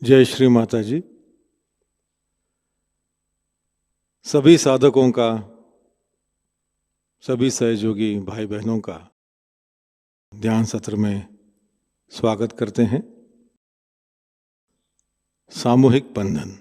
जय श्री माताजी। सभी साधकों का, सभी सहयोगी भाई बहनों का ध्यान सत्र में स्वागत करते हैं। सामूहिक बंधन।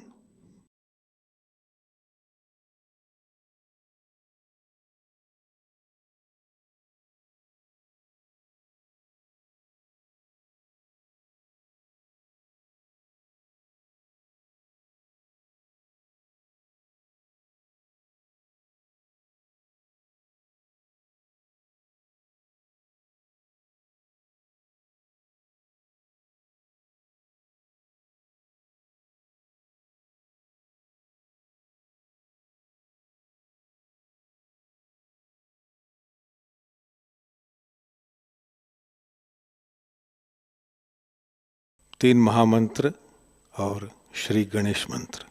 तीन महामंत्र और श्री गणेश मंत्र।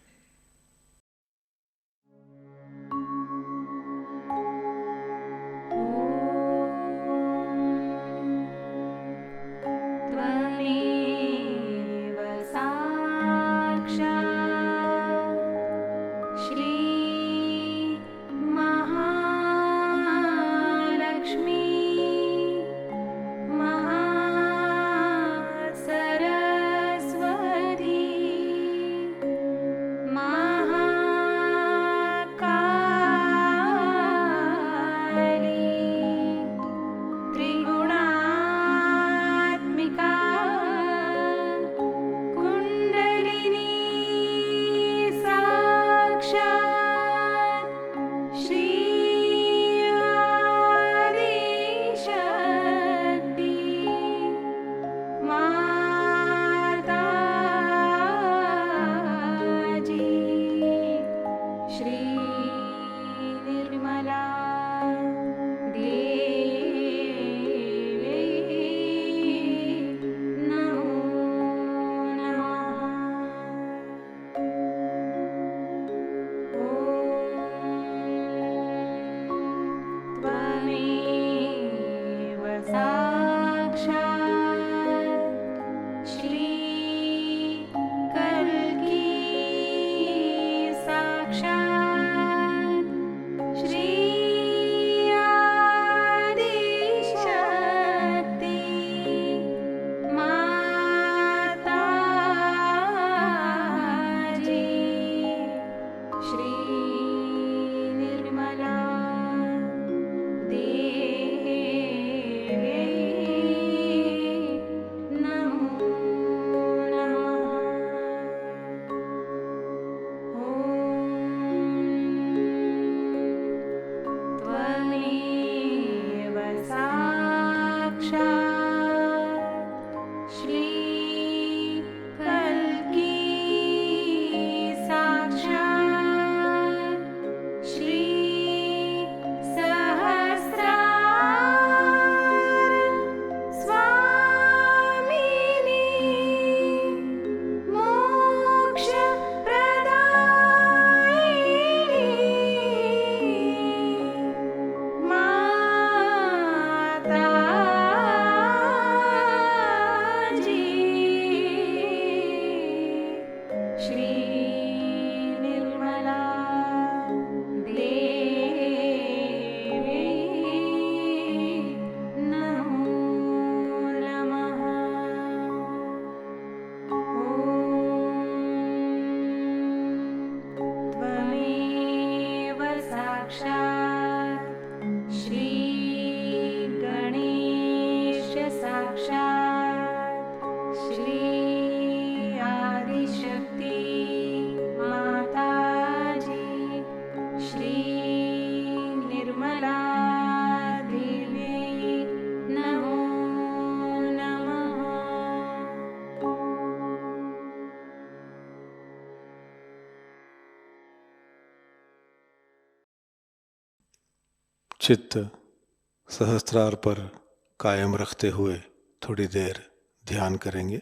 चित्त सहस्त्रार पर कायम रखते हुए थोड़ी देर ध्यान करेंगे।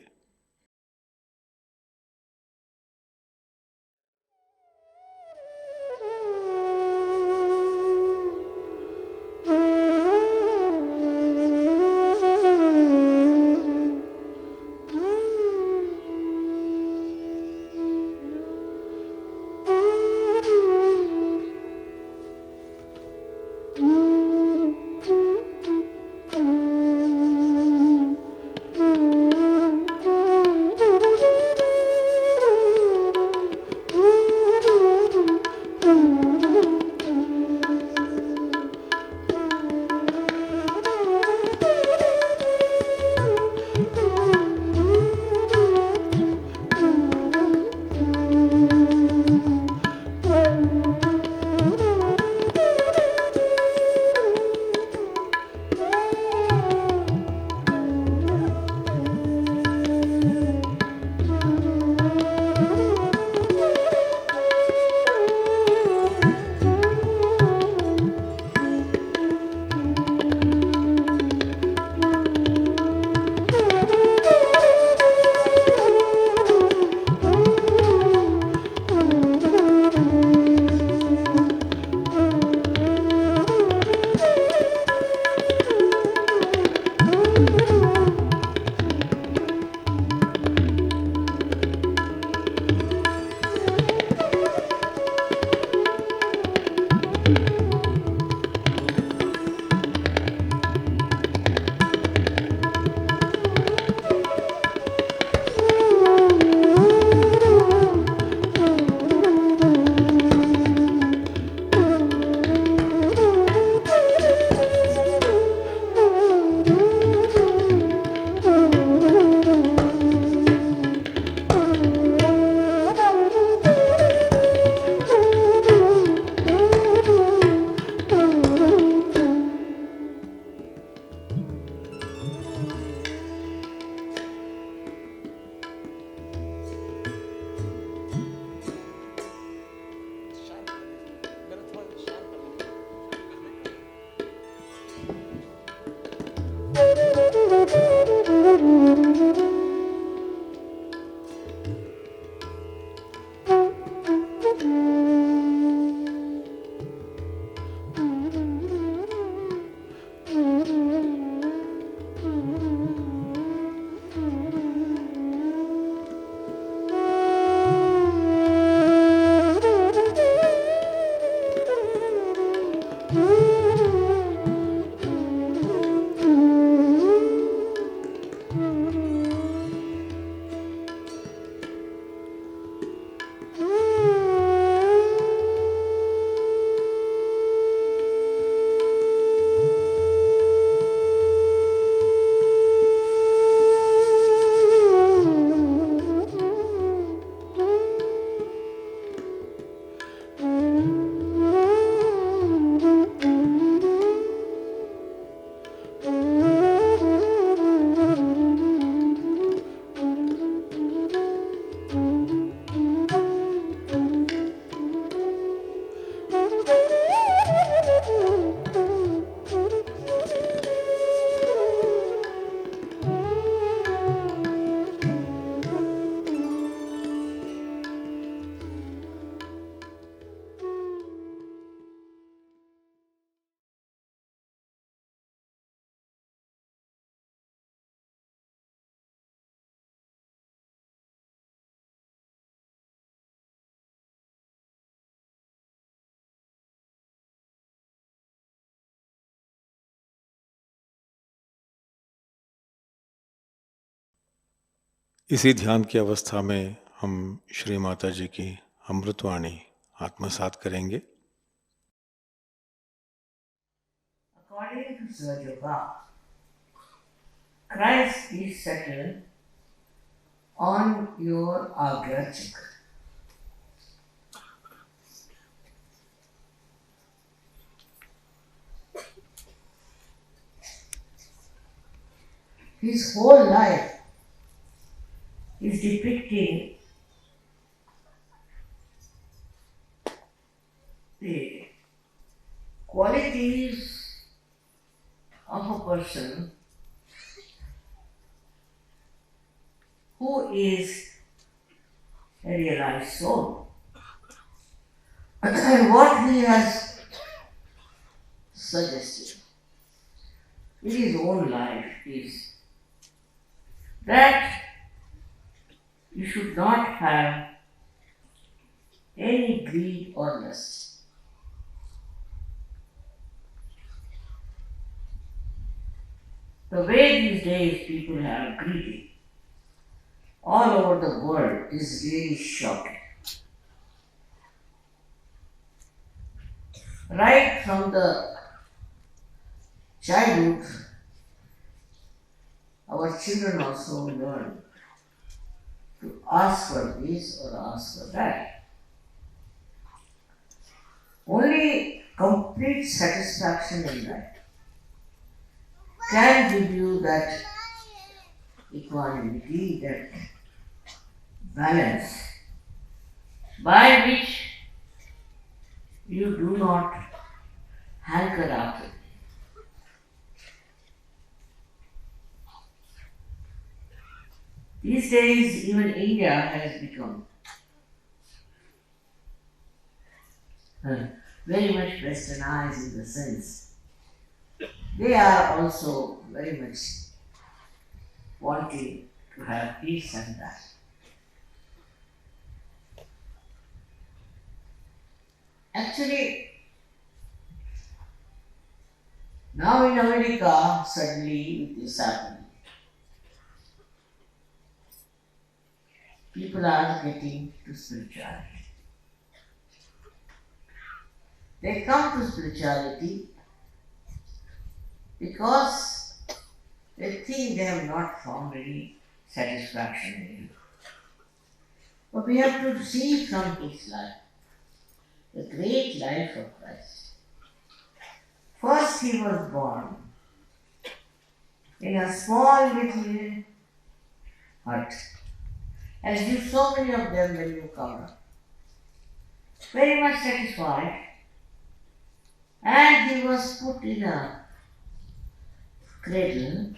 इसी ध्यान की अवस्था में हम श्री माता जी की अमृतवाणी आत्मसात करेंगे। According to Sahajayoga, Christ is settled on your Agra chakra. His whole life is depicting the qualities of a person who is a realized soul. And what he has suggested in his own life is that you should not have any greed or lust. The way these days people are greedy all over the world is really shocking. Right from the childhood, our children also learn to ask for this or ask for that. Only complete satisfaction in life can give you that equanimity, that balance, by which you do not hanker after. These days, even India has become very much westernized in the sense they are also very much wanting to have peace and that. Actually, now in America, suddenly it is happening. People are getting to spirituality. They come to spirituality because they think they have not found any satisfaction in it. But we have to see from his life, the great life of Christ. First he was born in a small little hut, as you so many of them when you come up. Very much satisfied, and he was put in a cradle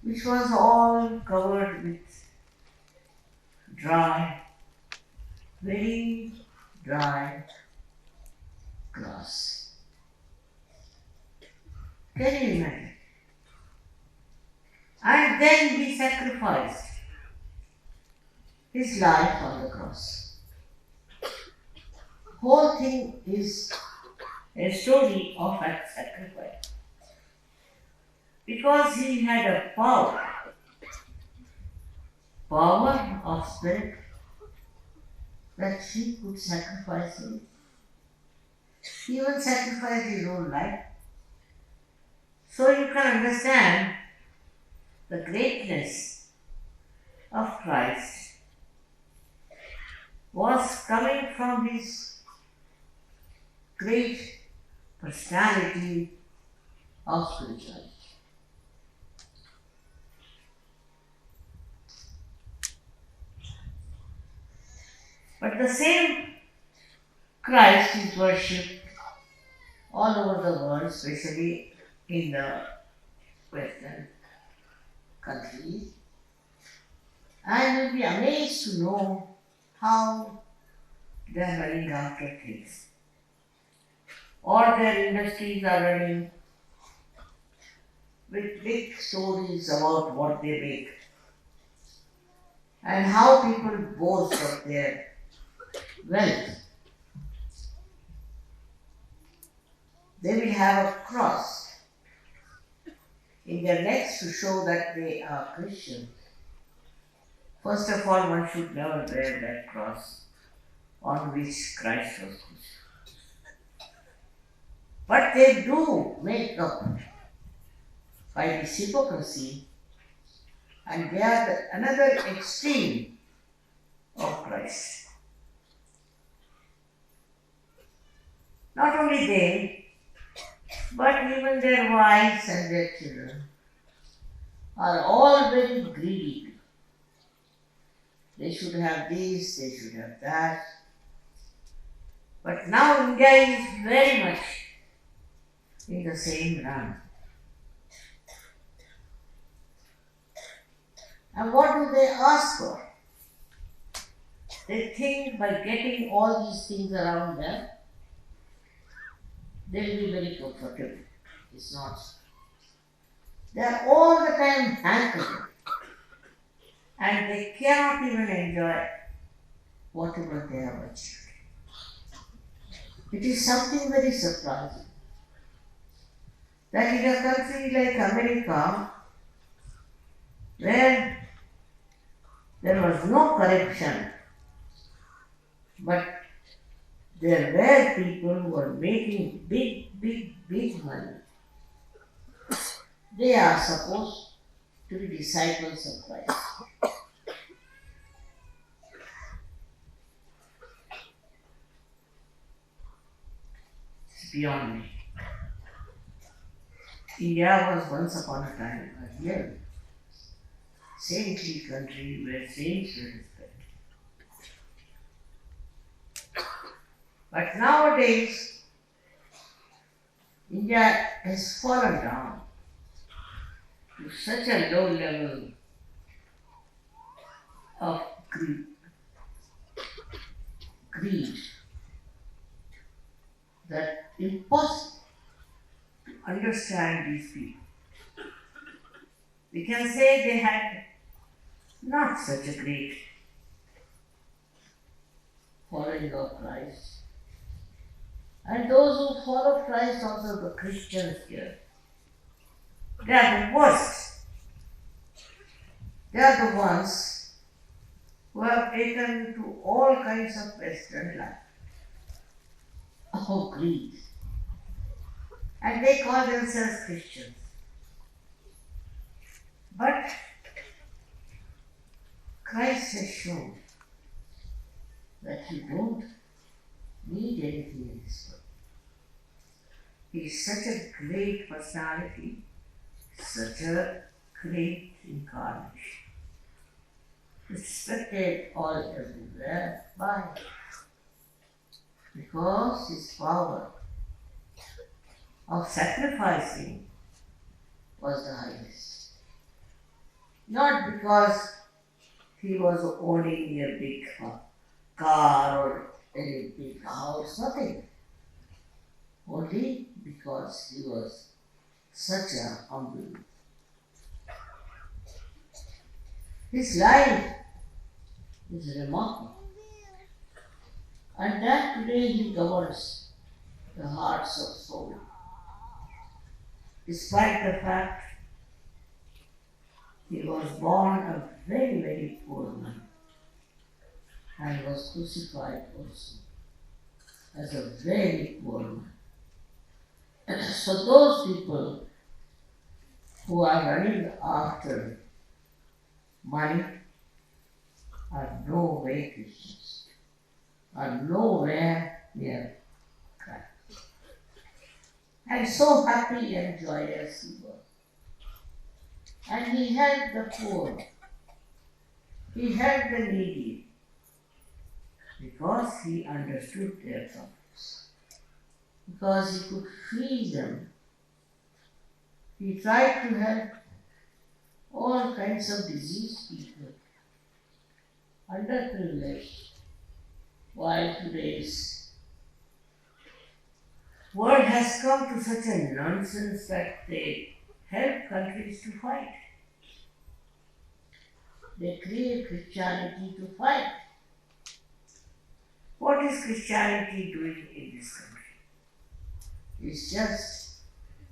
which was all covered with dry, very dry grass. Can you imagine? And then he sacrificed his life on the cross. Whole thing is a story of that sacrifice. Because he had a power of spirit, that he could sacrifice him. He even sacrificed his own life. So you can understand the greatness of Christ was coming from his great personality of spirituality. But the same Christ is worshipped all over the world, especially in the Western countries. And you'll be amazed to know how they are running after things. Or their industries are running with big stories about what they make. And how people boast of their wealth. They will have a cross in their necks to show that they are Christians. First of all, one should never wear that cross on which Christ was crucified. But they do make up by this hypocrisy, and they are another extreme of Christ. Not only they, but even their wives and their children are all very greedy. They should have this, they should have that. But now India is very much in the same run. And what do they ask for? They think by getting all these things around them, they'll be very comfortable. It's not. They are all the time hankering, and they cannot even enjoy whatever they have achieved. It is something very surprising that in a country like America, where there was no corruption, but there were people who were making big money, they are supposed to be disciples of Christ. It's beyond me. India was once upon a time a real saintly country where saints were respected. But nowadays, India has fallen down to such a low level of greed that impossible to understand these people. We can say they had not such a great following of Christ. And those who follow Christ, also the Christians here, they are the worst. They are the ones who have taken to all kinds of Western life. Oh, greed. And they call themselves Christians. But Christ has shown that you don't need anything in this world. He is such a great personality, such a great incarnation, respected all everywhere. Why? Because his power of sacrificing was the highest. Not because he was owning a big car or any big house, nothing. Only because he was such a humble. His life is remarkable. And that today he governs the hearts of soul. Despite the fact he was born a very, very poor man and was crucified also as a very poor man. So those people who are running after money are no way Christians, are nowhere near Christ. And so happy and joyous he was. And he helped the poor, he helped the needy, because he understood their problems, because he could feel them. He tried to help all kinds of diseased people, underprivileged, while today's world has come to such a nonsense that they help countries to fight. They create Christianity to fight. What is Christianity doing in this country? It's just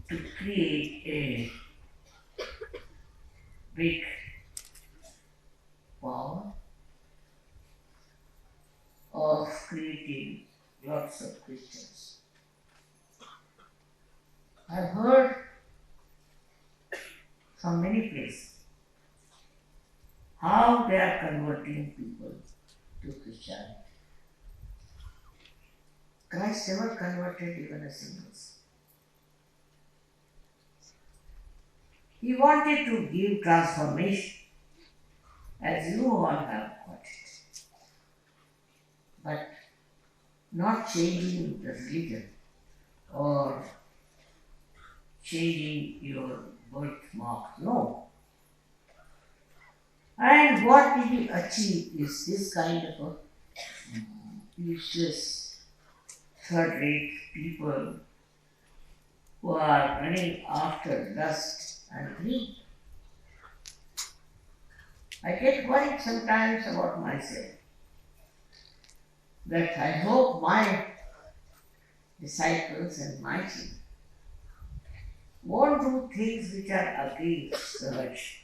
to create a big power creating lots of Christians. I've heard from many places how they are converting people to Christianity. Christ never converted even a single soul. He wanted to give transformation, as you all have got it, but not changing the religion or changing your birthmark. No. And what did he achieve is this kind of a useless, third-rate people who are running after lust and greed. I get worried sometimes about myself, that I hope my disciples and my children won't do things which are against the virtue,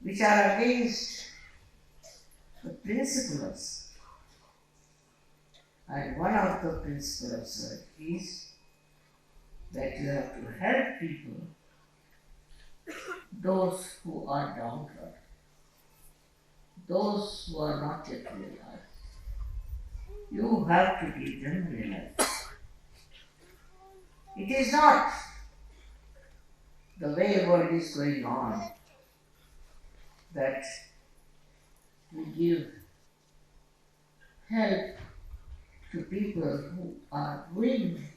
which are against the principles. And one of the principles is that you have to help people, those who are downtrodden, those who are not yet realized. You have to give them realization. It is not the way the world is going on that we give help to people who are doing this.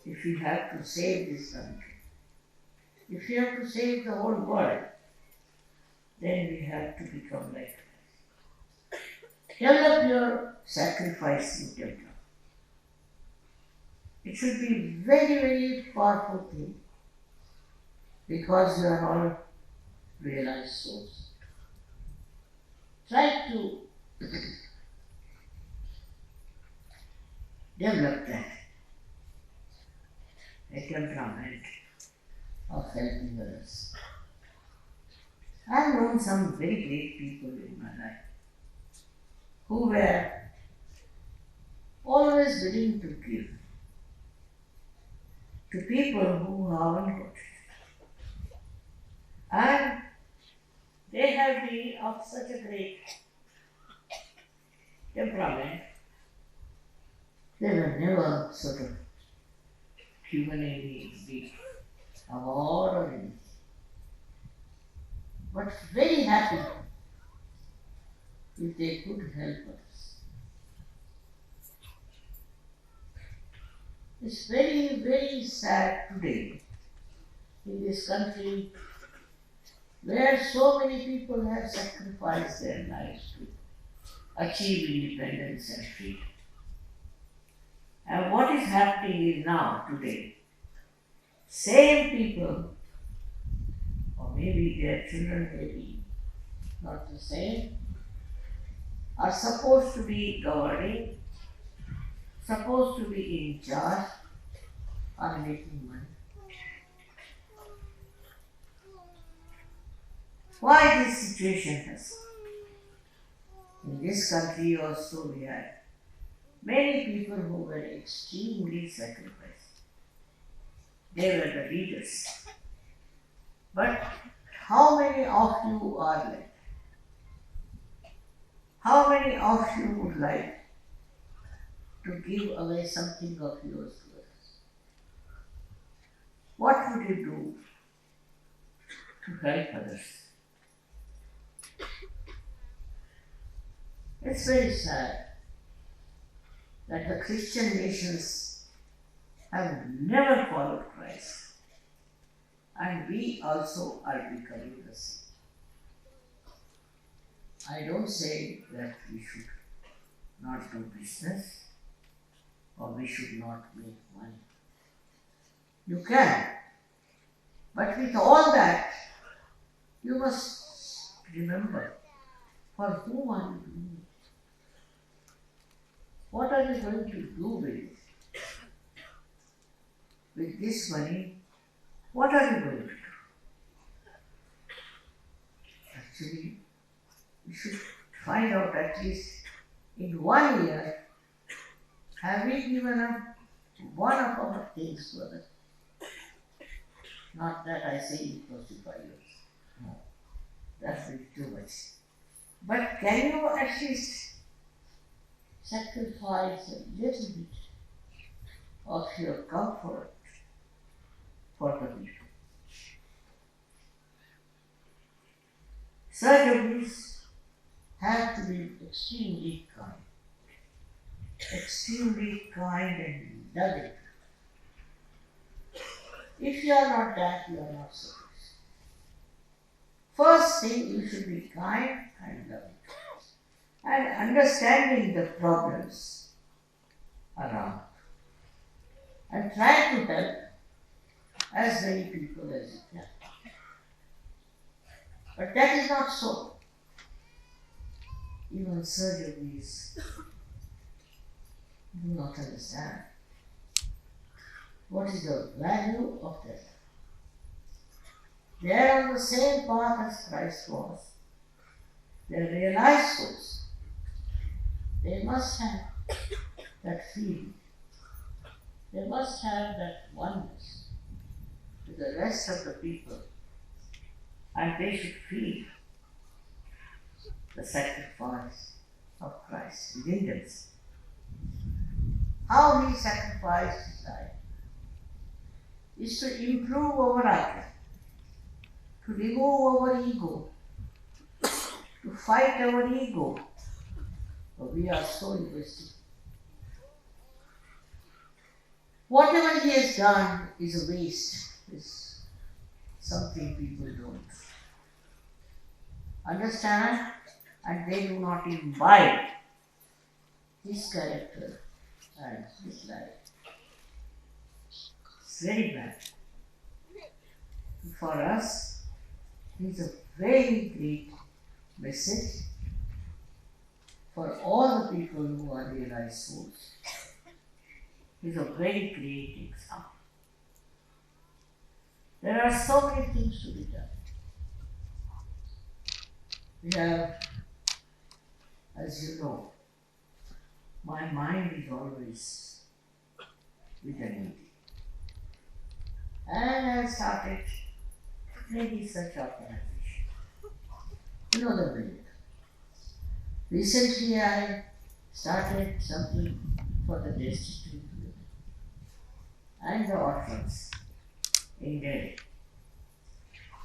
If you have to save this country, if you have to save the whole world, then we have to become like Christ. Develop your sacrificing temper. It should be very, very powerful thing, because you are all realized souls. Try to develop that, a temperament of helping others. I have known some very great people in my life who were always willing to give to people who haven't got it. And they have been of such a great temperament, they were never sort of given any big award or anything, but very happy if they could help others. It's very, very sad today in this country where so many people have sacrificed their lives to achieve independence and freedom. And what is happening is now, today, same people, or maybe their children may be not the same, are supposed to be governing, supposed to be in charge, are making money. Why this situation has come? In this country also we had many people who were extremely sacrificed. They were the leaders. But how many of you are like? How many of you would like to give away something of yours to others? What would you do to help others? It's very sad that the Christian nations have never followed Christ, and we also are becoming the same. I don't say that we should not do business or we should not make money. You can, but with all that, you must remember, for whom are you doing it? What are you going to do with it? With this money, what are you going to do? Actually, we should find out at least in 1 year, have we given up one of our things to others? Not that I say it was 5 years. No, that will be too much. But can you at least sacrifice a little bit of your comfort for the people? Surgeries have to be extremely kind and loving. If you are not that, you are not service. First thing, you should be kind and loving and understanding the problems around and try to help as many people as you can. But that is not so. Even surgeries do not understand what is the value of that. They are on the same path as Christ was. They are realized souls. They must have that feeling. They must have that oneness with the rest of the people, and they should feel the sacrifice of Christ within themselves. How he sacrificed his life is to improve our life, to remove our ego, to fight our ego. But we are so egoistic. Whatever he has done is a waste, is something people don't understand, and they do not imbibe his character and his life. It's very bad. For us, it is a very great message for all the people who are realized souls. It is a very great example. There are so many things to be done. We have, as you know, my mind is always with the needy. And I started many such organizations. You know the way. Recently I started something for the destitute and the orphans in Delhi.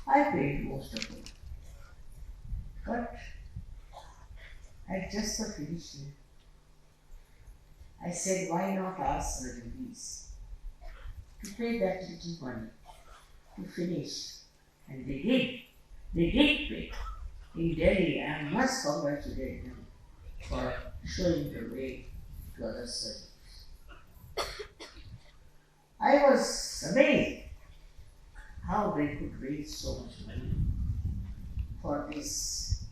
I paid most of them. But at just the finishing, I said, why not ask the ladies to pay that little money to finish? And they did. They did pay. In Delhi, I must congratulate them for showing the way to other surgeons. I was amazed how they could raise so much money for this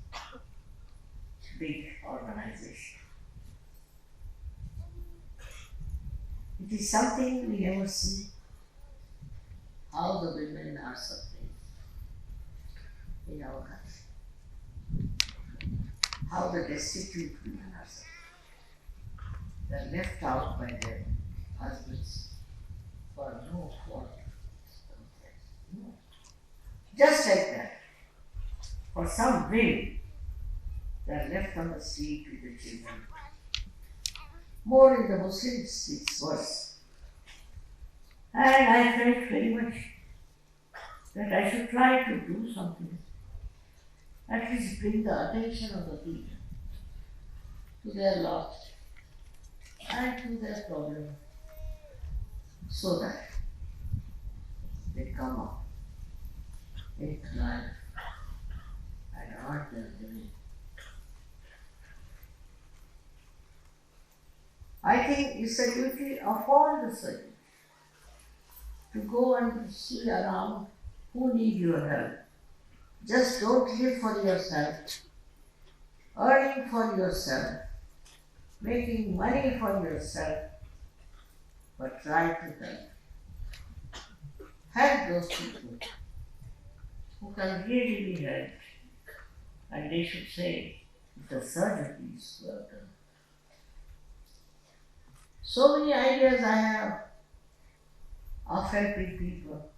big organization. It is something we never see, how the women are suffering in our country, how the destitute women are suffering. They are left out by their husbands for no fault. No. Just like that, for some women, they are left on the street with the children. More in the Muslims, it's worse. And I felt very much that I should try to do something, at least bring the attention of the people to their lot and to their problem, so that they come up into life and earn their living. I think it's a duty of all the surgeons to go and see around who need your help. Just don't live for yourself, earning for yourself, making money for yourself, but try to help. Help those people who can really be helped, and they should say, the surgeries were done. So many ideas I have of helping people,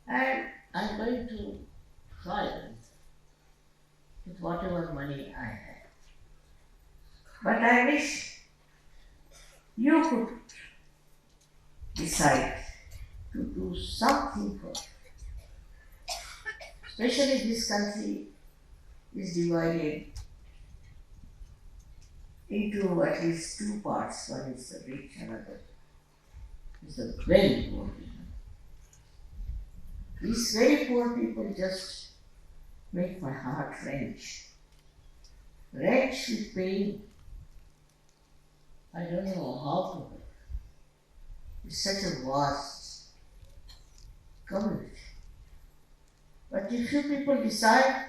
and I'm going to try them with whatever money I have. But I wish you could decide to do something for it. Especially this country is divided into at least two parts. One is the rich, another is the very poor people. These very poor people just make my heart wrench. Wrench with pain. I don't know how to work. It's such a vast community. But if you people decide,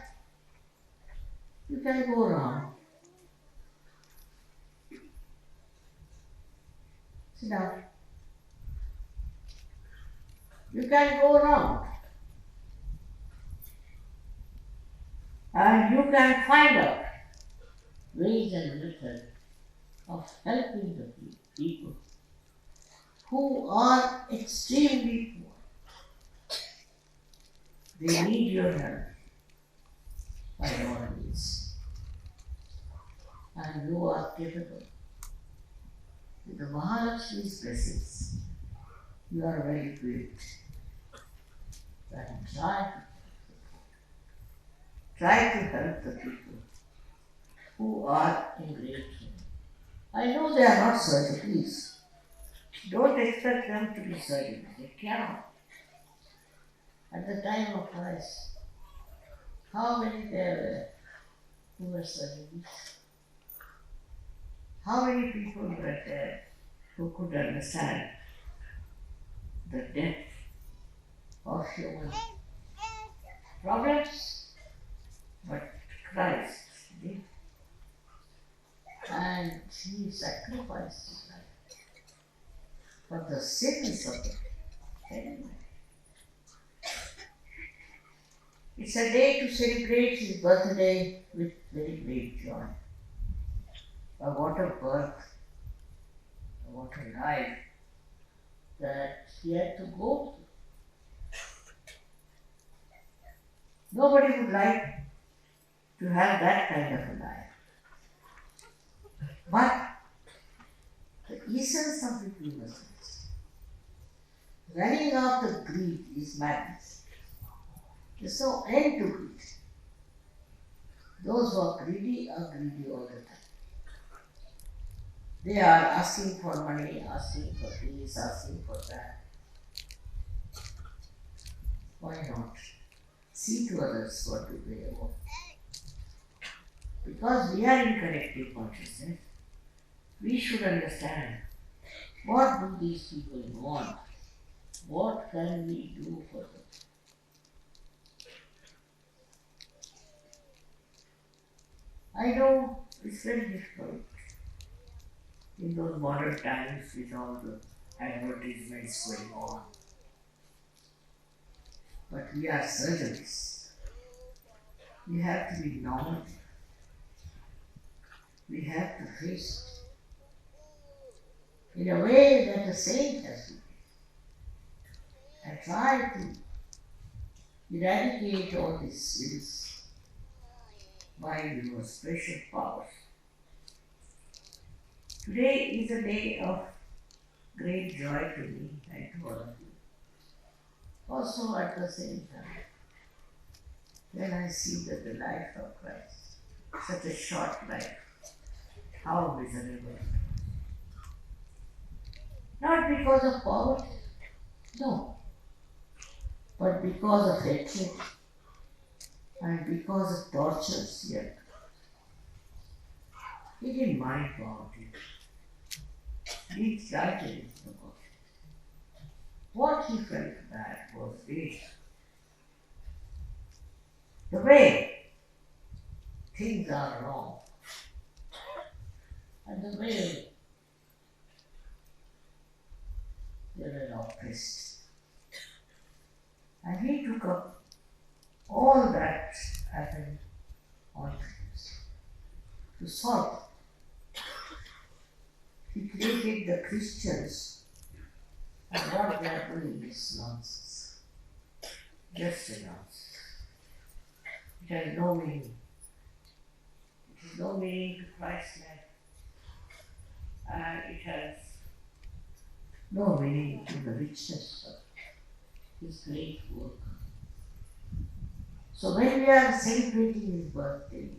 you can go around. Sit down. You can go around. And you can find out ways and methods of helping the people who are extremely poor. They need your help by all means. And you are capable. With the Mahalakshmi's blessings, you are very equipped. And try to help the people who are in great need. I know they are not surgeons. Don't expect them to be surgeons. They cannot. At the time of Christ, how many there were who were surgeons? How many people were there who could understand the depth of human problems? But Christ did. And he sacrificed his life for the sins of the enemy. It's a day to celebrate his birthday with very great joy. What a birth, what a life that he had to go through. Nobody would like to have that kind of a life. But the essence of it we must understand. Running after greed is madness. There's no end to greed. Those who are greedy all the time. They are asking for money, asking for this, asking for that. Why not? See to others what do they want. Because we are in collective consciousness, we should understand what do these people want, what can we do for them. I know it's very difficult in those modern times with all the advertisements going on. But we are surgeons. We have to be normal. We have to face it in a way that a saint has to be. And try to eradicate all these sins by your special powers. Today is a day of great joy to me and to all of you. Also at the same time, when I see that the life of Christ, such a short life, how miserable. Not because of poverty, no, but because of hatred and because of tortures here. He didn't mind poverty. He started about it. What he felt bad was this. The way things are wrong and the way they were oppressed. And he took up all that happened on himself. to solve. He created the Christians, and what they are doing is nonsense. Just a nonsense. It has no meaning. It has no meaning to Christ's life. And it has no meaning to the richness of his great work. So when we are celebrating his birthday,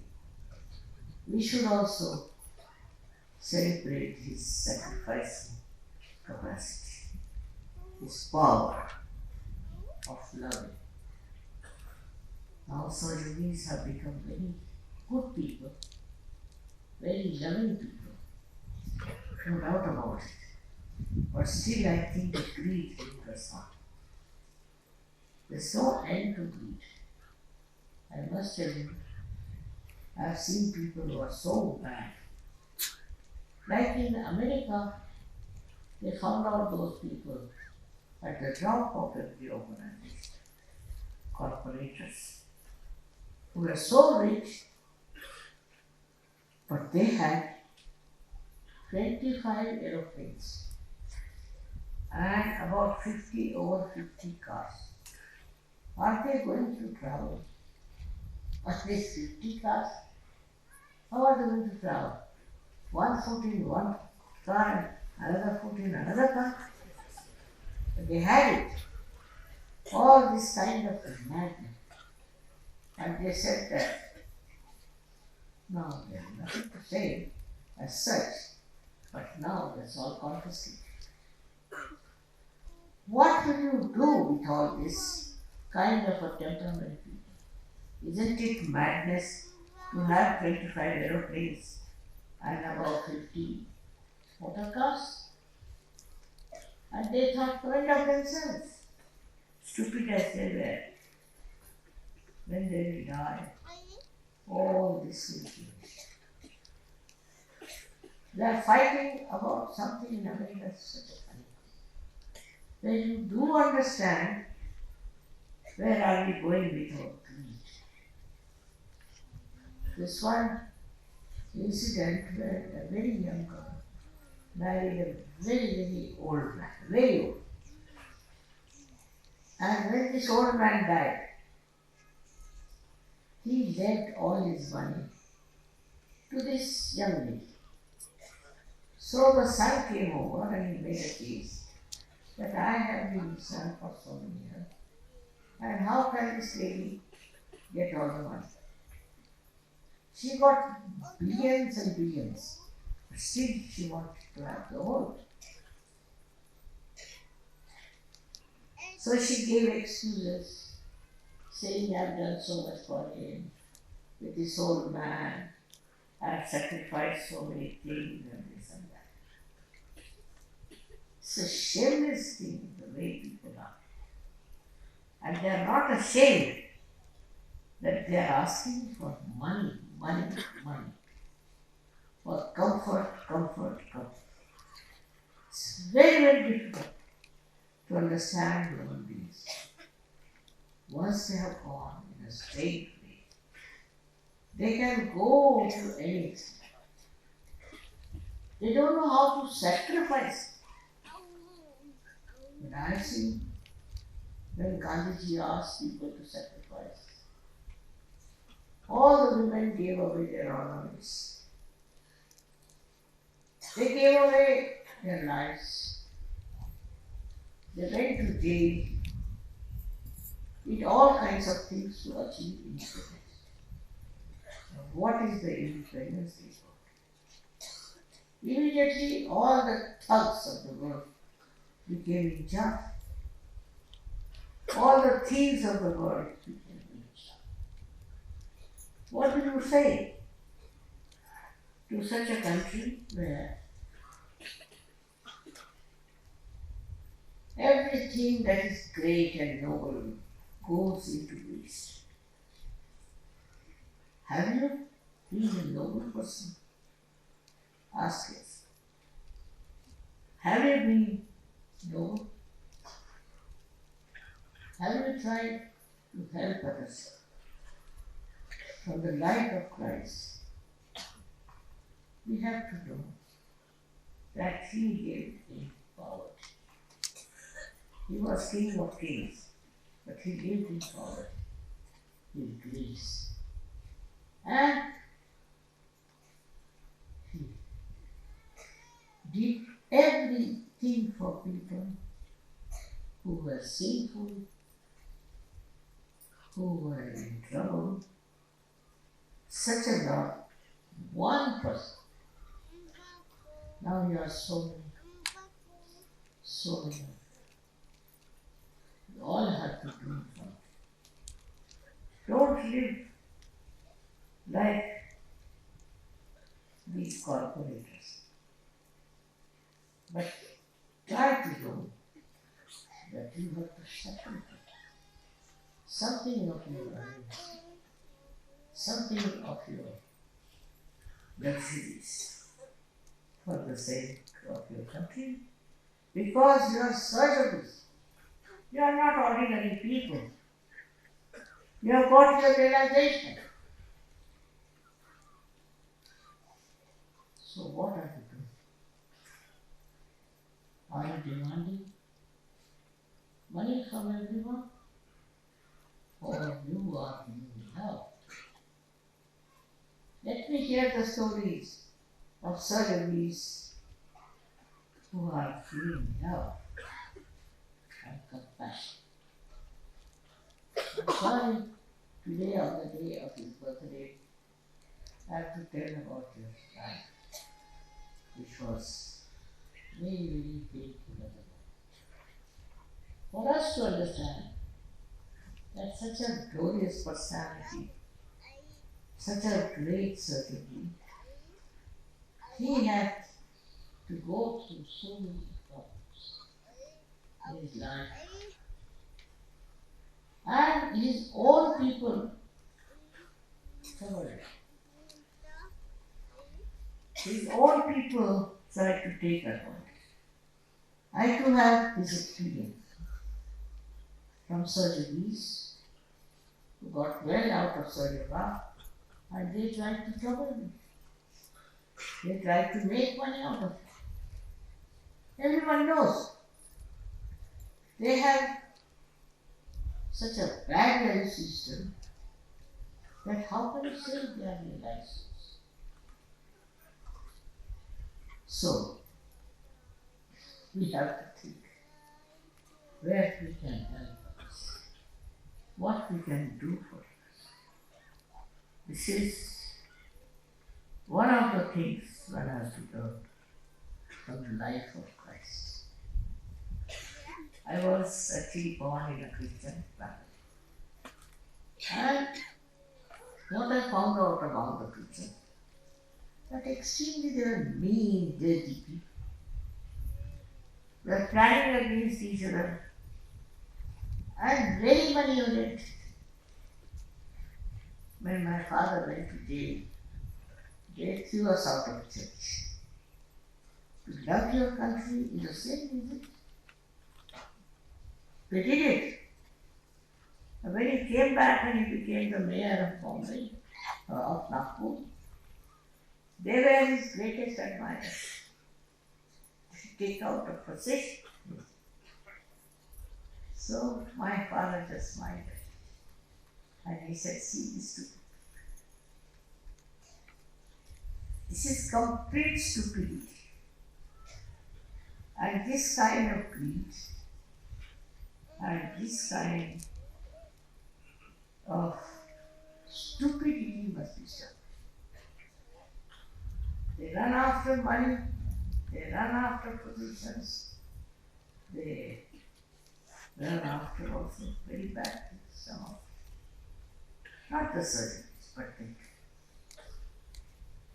we should also celebrate his sacrificing capacity, his power of loving. Now Sahajayogas have become very good people, very loving people, no doubt about it. But still I think the greed lingers on. There's no end to greed. I must tell you, I have seen people who are so bad. Like in America, they found out those people at the drop of every organization, corporators, who were so rich, but they had 25 aeroplanes and about over 50 cars. Are they going to travel? At least 50 cars? How are they going to travel? One foot in one car and another foot in another car? But they had it. All this kind of madness. And they said that, no, there's nothing to say as such, but now that's all confiscated. What will you do with all this kind of a temperament? Isn't it madness to have 25 aeroplanes and about 50 motor cars? And they thought well of themselves, stupid as they were. When they will die, all this will finish. They are fighting about something in America, such a funny. When you do understand where are we going with our greed. This one incident where a very young girl married a very old man, very old. And when this old man died, he left all his money to this young lady. So the son came over and he made a case that I have been his son for so many years, and how can this lady get all the money? She got billions and billions, but still she wanted to have the whole. So she gave excuses, saying I've done so much for him, with this old man, I've sacrificed so many things and this and that. It's a shameless thing, the way people are. And they are not ashamed that they are asking for money. For comfort. It's very difficult to understand human beings. Once they have gone in a straight way, they can go to anything. They don't know how to sacrifice. But I have seen when Gandhiji asked people to sacrifice, all the women gave away their ornaments. They gave away their lives. They went to jail, did all kinds of things to achieve independence. Now, what is the independence they got? Immediately, all the thugs of the world became in charge. All the thieves of the world became in charge. What will you say to such a country where everything that is great and noble goes into waste? Have you been a noble person? Ask yourself. Have you been noble? Have you tried to help others from the light of Christ? we have to know that he lived in poverty. He was king of kings, but he lived in poverty, in Greece. And he did everything for people who were sinful, who were in trouble. Such a lot, one person. Now you are so many. You all have to do something. Don't live like these corporators, but try to know that you have to sacrifice something of your earnings, something of your luxuries for the sake of your country, because you are service. You are not ordinary people. You have got your realization. So what are you doing? Are you demanding money from everyone? Or you are giving help? Let me hear the stories of surgeries who are feeling love and compassion. I'm sorry, today on the day of his birthday, I have to tell about your life, which was very, very painful at the moment. For us to understand that such a glorious personality, such a great certainty, he had to go through so many problems in his life. And his own people covered it. His own people tried to take advantage. I too have this experience from surgeries who got well out of Sahajayoga, and they tried to trouble me. They tried to make money out of it. Everyone knows they have such a bad value system that how can you say they are realized? So, we have to think where we can help us, what we can do for us. This is one of the things one has to learn from the life of Christ. I was actually born in a Christian family. And what I found out about the Christians, that extremely they were mean, dirty people. They were planning against each other and very money oriented. When my father went to jail, they threw us out of church. To love your country is a sin, is it? They did it. And when he came back and he became the mayor of Bombay, of Nagpur, they were his greatest admirers. He kicked out of procession. So my father just smiled at him. And he said, see this stupid. This is complete stupidity. And this kind of greed and this kind of stupidity must be stopped. They run after money, they run after positions, they run after also very bad things, some of them. Not the surgeons, but they.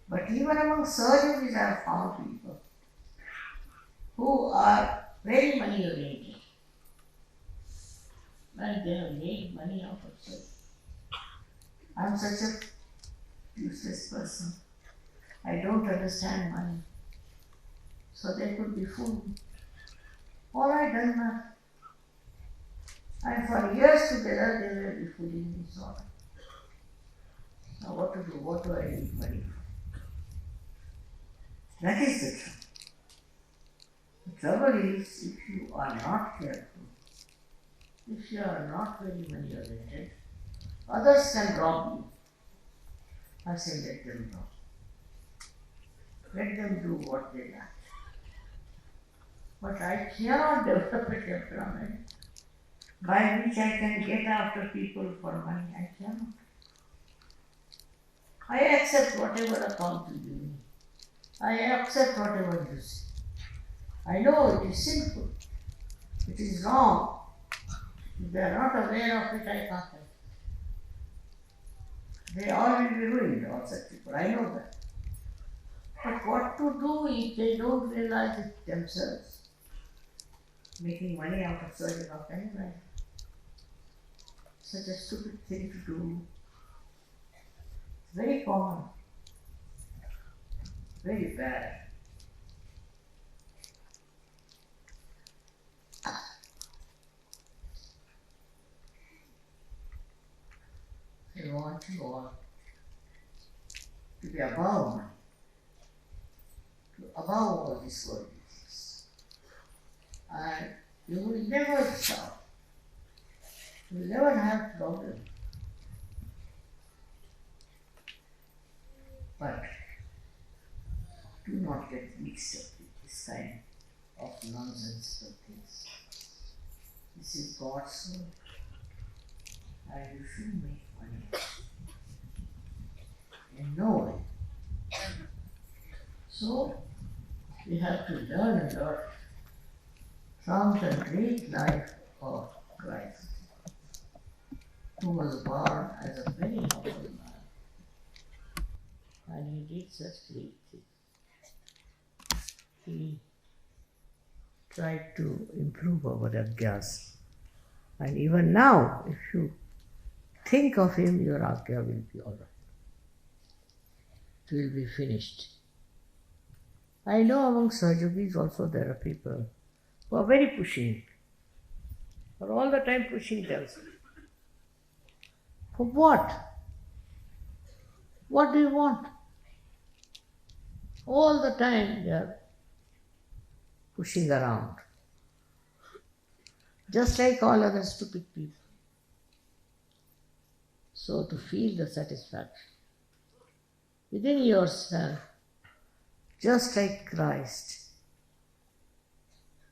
But even among surgeons, I have found people who are very money oriented. And they have made money out of surgery. I am such a useless person. I don't understand money. So they could be fooled. All I done now. And for years together they will be fooling me so. Now what to do? What do I need money for? That is the truth. The trouble is, if you are not careful, if you are not very manipulated, others can rob you. I say let them rob. Let them do what they like. But I cannot develop a temperament by which I can get after people for money. I cannot. I accept whatever account you give me. I accept whatever you say. I know it is sinful. It is wrong. If they are not aware of it, I can't help. They all will be ruined, all such people. I know that. But what to do if they don't realize it themselves? Making money out of serving of anyone. Such a stupid thing to do. It's very common. Very bad. I want you all to be above money, above all these worldly things. And you will never stop. You will never have problem. But do not get mixed up with this kind of nonsensical things. This is God's world, and you should make money in no way. So we have to learn a lot from the great life of Christ, who was born as a very humble man, and he did such great things. He tried to improve our aggyas, and even now, if you think of him, your agya will be all right. It will be finished. I know among Sahajogis also there are people who are very pushing, are all the time pushing themselves. For what? What do you want? All the time they are pushing around, just like all other stupid people. So to feel the satisfaction within yourself, just like Christ,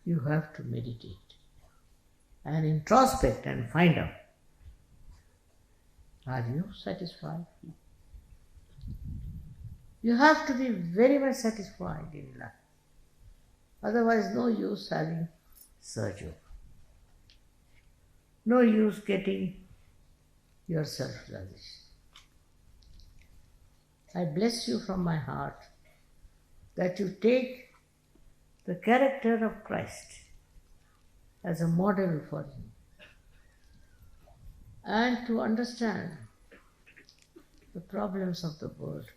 you have to meditate and introspect and find out, are you satisfied? You have to be very much satisfied in life. Otherwise, no use having Sahajayoga. No use getting your self-realization. I bless you from my heart that you take the character of Christ as a model for you, and to understand the problems of the world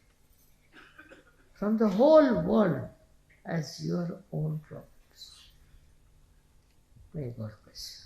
from the whole world as your own problems. May God bless you.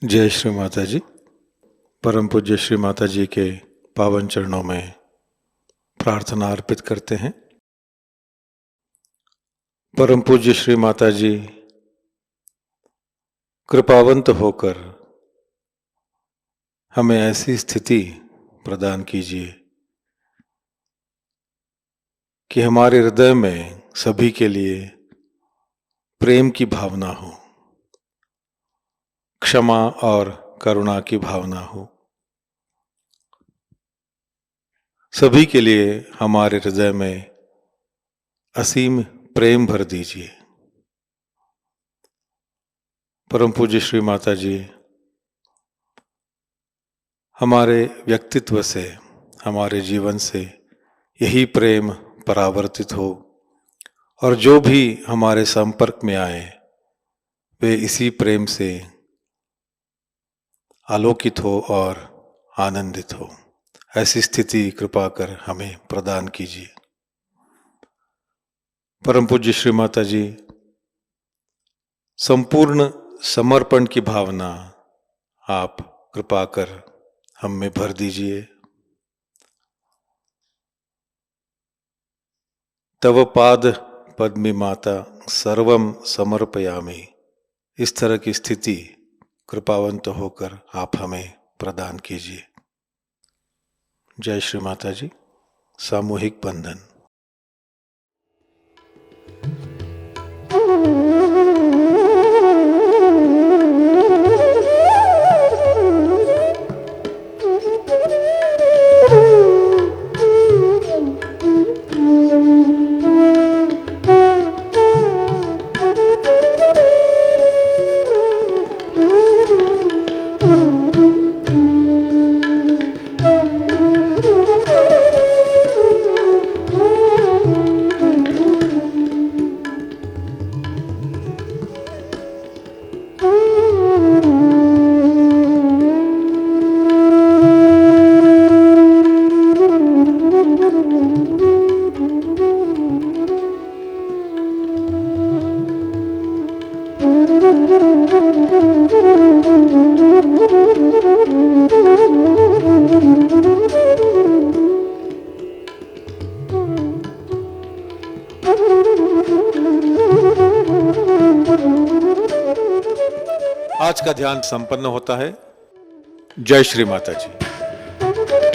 जय श्री माता जी। परम पूज्य श्री माता जी के पावन चरणों में प्रार्थना अर्पित करते हैं। परम पूज्य श्री माता जी कृपावंत होकर हमें ऐसी स्थिति प्रदान कीजिए कि हमारे हृदय में सभी के लिए प्रेम की भावना हो, क्षमा और करुणा की भावना हो। सभी के लिए हमारे हृदय में असीम प्रेम भर दीजिए। परम पूज्य श्री माता जी हमारे व्यक्तित्व से, हमारे जीवन से यही प्रेम परावर्तित हो और जो भी हमारे संपर्क में आए वे इसी प्रेम से आलोकित हो और आनंदित हो। ऐसी स्थिति कृपा कर हमें प्रदान कीजिए। परम पूज्य श्री माता जी संपूर्ण समर्पण की भावना आप कृपा कर हम में भर दीजिए। तव पाद पद्मी माता सर्वम समर्पयामि। इस तरह की स्थिति कृपावंत होकर आप हमें प्रदान कीजिए। जय श्री माता जी। सामूहिक बंधन। आज का ध्यान संपन्न होता है। जय श्री माता जी।